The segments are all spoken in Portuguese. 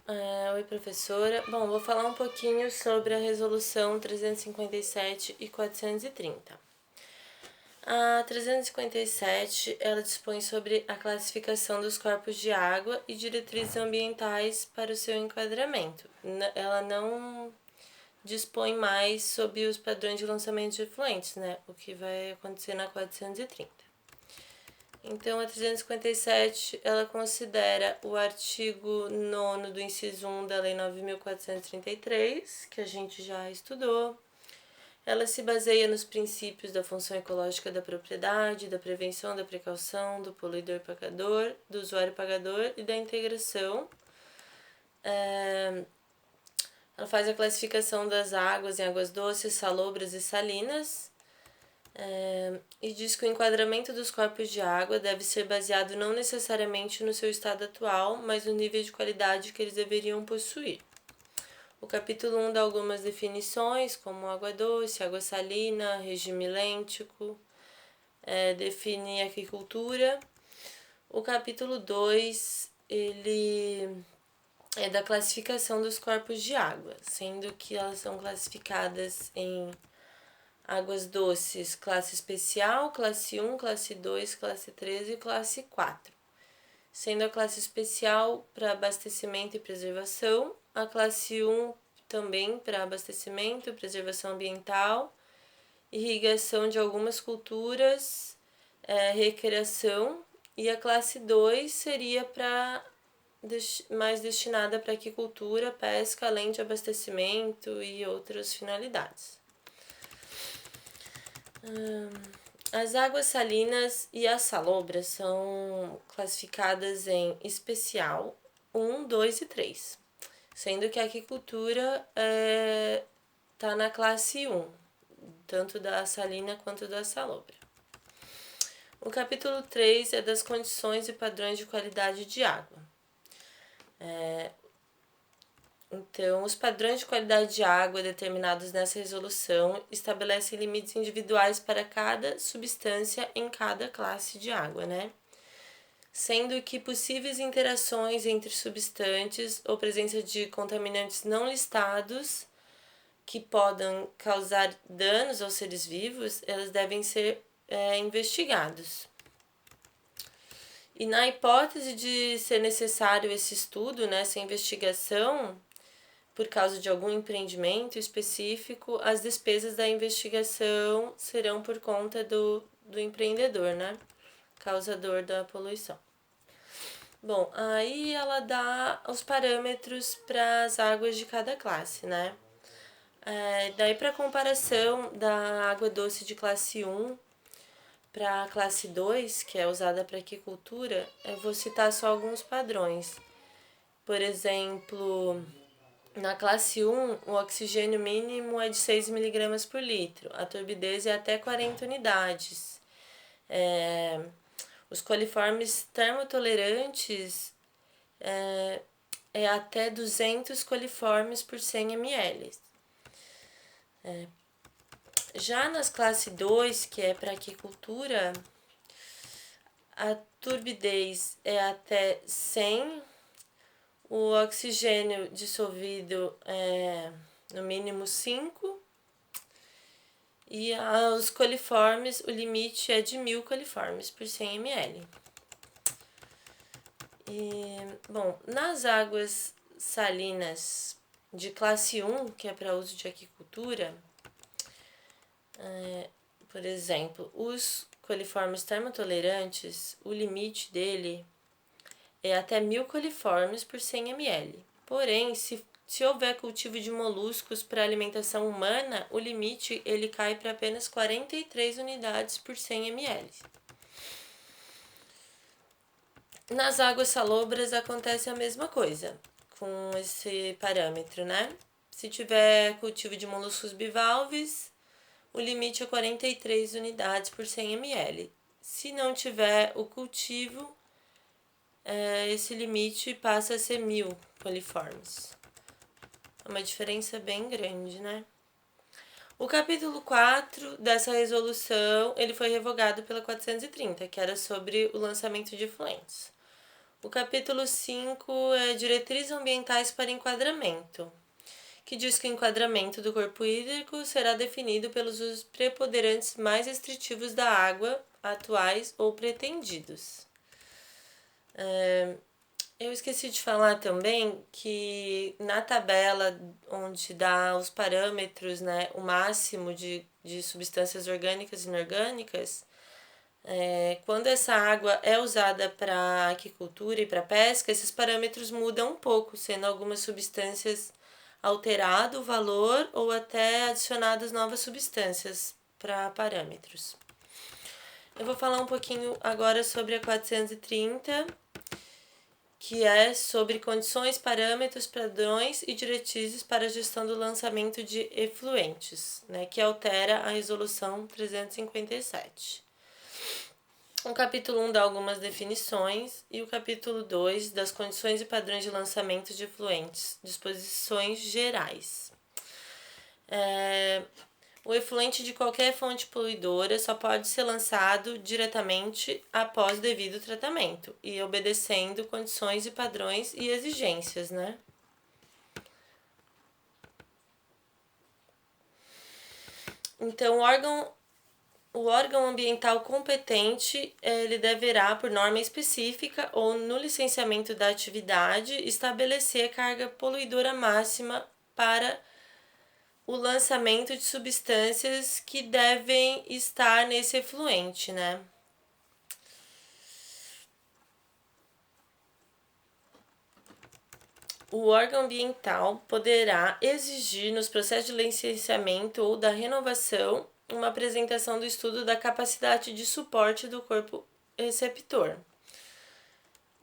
Oi, professora. Bom, vou falar um pouquinho sobre a Resolução 357 e 430. A 357, ela dispõe sobre a classificação dos corpos de água e diretrizes ambientais para o seu enquadramento. Ela não dispõe mais sobre os padrões de lançamento de efluentes, né? O que vai acontecer na 430. Então, a 357, ela considera o artigo 9º do inciso 1 da Lei 9.433, que a gente já estudou. Ela se baseia nos princípios da função ecológica da propriedade, da prevenção, da precaução, do poluidor-pagador, do usuário-pagador e da integração. Ela faz a classificação das águas em águas doces, salobras e salinas. E diz que o enquadramento dos corpos de água deve ser baseado não necessariamente no seu estado atual, mas no nível de qualidade que eles deveriam possuir. O capítulo 1 dá algumas definições, como água doce, água salina, regime lêntico, define aquicultura. O capítulo 2, ele é da classificação dos corpos de água, sendo que elas são classificadas em águas doces, classe especial, classe 1, classe 2, classe 3 e classe 4. Sendo a classe especial para abastecimento e preservação, a classe 1 também para abastecimento, preservação ambiental, irrigação de algumas culturas, recreação, e a classe 2 seria mais destinada para aquicultura, pesca, além de abastecimento e outras finalidades. As águas salinas e as salobras são classificadas em especial 1, 2 e 3, sendo que a aquicultura está na classe 1, tanto da salina quanto da salobra. O capítulo 3 é das condições e padrões de qualidade de água. Então, os padrões de qualidade de água determinados nessa resolução estabelecem limites individuais para cada substância em cada classe de água, né? Sendo que possíveis interações entre substantes ou presença de contaminantes não listados que podem causar danos aos seres vivos, elas devem ser investigados. E na hipótese de ser necessário esse estudo, né, essa investigação, por causa de algum empreendimento específico, as despesas da investigação serão por conta do empreendedor, né? Causador da poluição. Bom, aí ela dá os parâmetros para as águas de cada classe, né? Daí, para comparação da água doce de classe 1 para a classe 2, que é usada para aquicultura, eu vou citar só alguns padrões. Por exemplo, na classe 1, o oxigênio mínimo é de 6 mg por litro, a turbidez é até 40 unidades. Os coliformes termotolerantes é até 200 coliformes por 100 ml. Já nas classe 2, que é para aquicultura, a turbidez é até 100, o oxigênio dissolvido é no mínimo 5, e os coliformes, o limite é de 1000 coliformes por 100 ml. Bom, nas águas salinas de classe 1, que é para uso de aquicultura, por exemplo, os coliformes termotolerantes, o limite dele é até 1000 coliformes por 100 ml. Porém, se houver cultivo de moluscos para alimentação humana, o limite ele cai para apenas 43 unidades por 100 ml. Nas águas salobras acontece a mesma coisa, com esse parâmetro, né? Se tiver cultivo de moluscos bivalves, o limite é 43 unidades por 100 ml. Se não tiver o cultivo, esse limite passa a ser 1000 coliformes. É uma diferença bem grande, né? O capítulo 4 dessa resolução, ele foi revogado pela 430, que era sobre o lançamento de efluentes. O capítulo 5 é Diretrizes Ambientais para Enquadramento, que diz que o enquadramento do corpo hídrico será definido pelos usos preponderantes mais restritivos da água, atuais ou pretendidos. Eu esqueci de falar também que na tabela onde dá os parâmetros, né, o máximo de substâncias orgânicas e inorgânicas, quando essa água é usada para aquicultura e para pesca, esses parâmetros mudam um pouco, sendo algumas substâncias alterado o valor ou até adicionadas novas substâncias para parâmetros. Eu vou falar um pouquinho agora sobre a 430, que é sobre condições, parâmetros, padrões e diretrizes para a gestão do lançamento de efluentes, né, que altera a resolução 357. O capítulo 1 dá algumas definições e o capítulo 2 das condições e padrões de lançamento de efluentes, disposições gerais. O efluente de qualquer fonte poluidora só pode ser lançado diretamente após o devido tratamento e obedecendo condições e padrões e exigências, né? Então, o órgão ambiental competente, ele deverá, por norma específica ou no licenciamento da atividade, estabelecer a carga poluidora máxima para o lançamento de substâncias que devem estar nesse efluente, né? O órgão ambiental poderá exigir nos processos de licenciamento ou da renovação uma apresentação do estudo da capacidade de suporte do corpo receptor.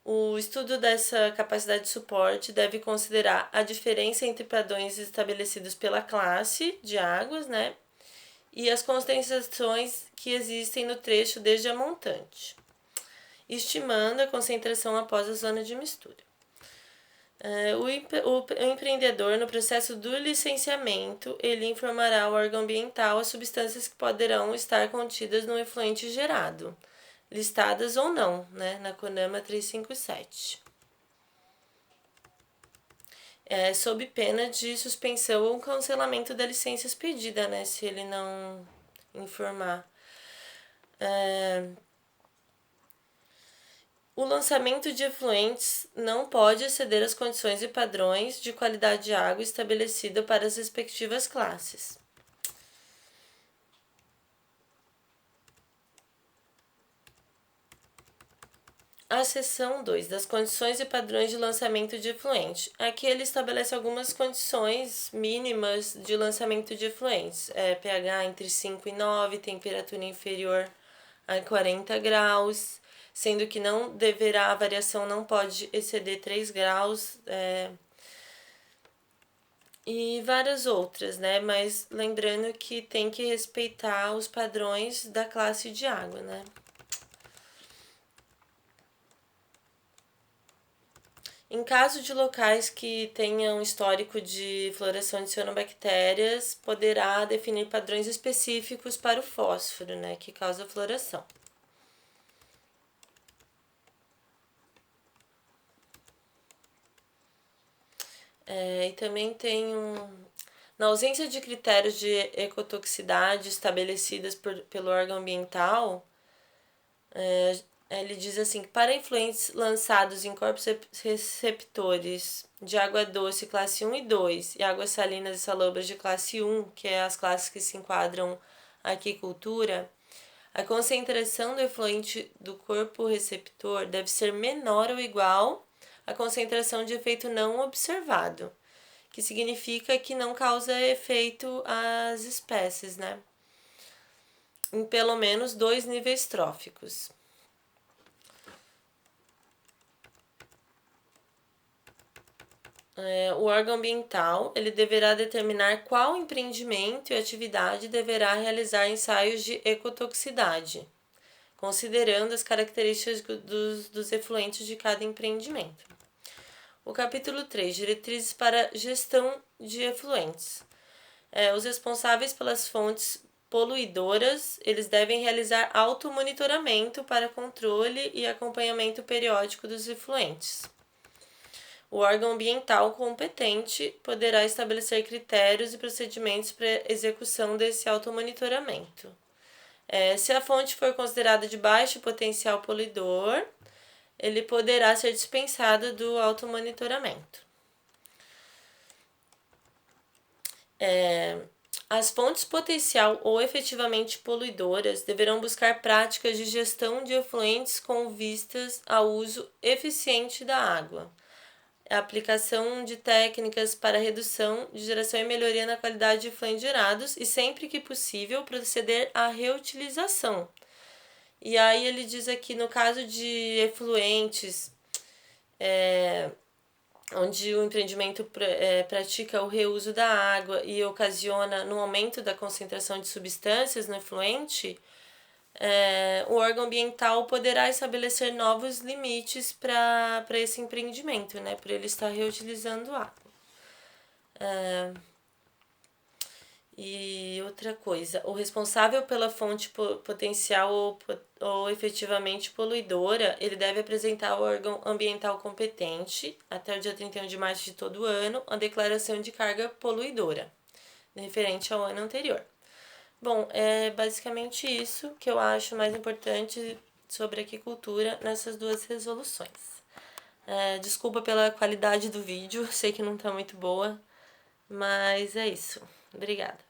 O estudo dessa capacidade de suporte deve considerar a diferença entre padrões estabelecidos pela classe de águas, né, e as concentrações que existem no trecho desde a montante, estimando a concentração após a zona de mistura. O empreendedor, no processo do licenciamento, ele informará ao órgão ambiental as substâncias que poderão estar contidas no efluente gerado, listadas ou não, né, na CONAMA 357. Sob pena de suspensão ou cancelamento da licença expedida, né, se ele não informar. O lançamento de efluentes não pode exceder as condições e padrões de qualidade de água estabelecida para as respectivas classes. A seção 2 das condições e padrões de lançamento de efluente. Aqui ele estabelece algumas condições mínimas de lançamento de efluentes. pH entre 5 e 9, temperatura inferior a 40 graus, sendo que a variação não pode exceder 3 graus, e várias outras, né? Mas lembrando que tem que respeitar os padrões da classe de água, né? Em caso de locais que tenham histórico de floração de cianobactérias, poderá definir padrões específicos para o fósforo, né, que causa floração. E também tem na ausência de critérios de ecotoxicidade estabelecidas pelo órgão ambiental, ele diz assim que para efluentes lançados em corpos receptores de água doce classe 1 e 2 e águas salinas e salobras de classe 1, que é as classes que se enquadram à aquicultura, a concentração do efluente do corpo receptor deve ser menor ou igual à concentração de efeito não observado, que significa que não causa efeito às espécies, né? Em pelo menos 2 níveis tróficos. O órgão ambiental ele deverá determinar qual empreendimento e atividade deverá realizar ensaios de ecotoxicidade, considerando as características dos efluentes de cada empreendimento. O capítulo 3, diretrizes para gestão de efluentes. Os responsáveis pelas fontes poluidoras, eles devem realizar automonitoramento para controle e acompanhamento periódico dos efluentes. O órgão ambiental competente poderá estabelecer critérios e procedimentos para execução desse automonitoramento. Se a fonte for considerada de baixo potencial poluidor, ele poderá ser dispensado do automonitoramento. As fontes potencial ou efetivamente poluidoras deverão buscar práticas de gestão de efluentes com vistas ao uso eficiente da água, a aplicação de técnicas para redução de geração e melhoria na qualidade de efluentes gerados e, sempre que possível, proceder à reutilização. E aí ele diz aqui, no caso de efluentes, onde o empreendimento pratica o reuso da água e ocasiona no aumento da concentração de substâncias no efluente, o órgão ambiental poderá estabelecer novos limites para esse empreendimento, né, por ele estar reutilizando água. E outra coisa, o responsável pela fonte potencial ou efetivamente poluidora, ele deve apresentar ao órgão ambiental competente, até o dia 31 de março de todo ano, a declaração de carga poluidora, referente ao ano anterior. Bom, é basicamente isso que eu acho mais importante sobre aquicultura nessas duas resoluções. Desculpa pela qualidade do vídeo, sei que não está muito boa, mas é isso. Obrigada.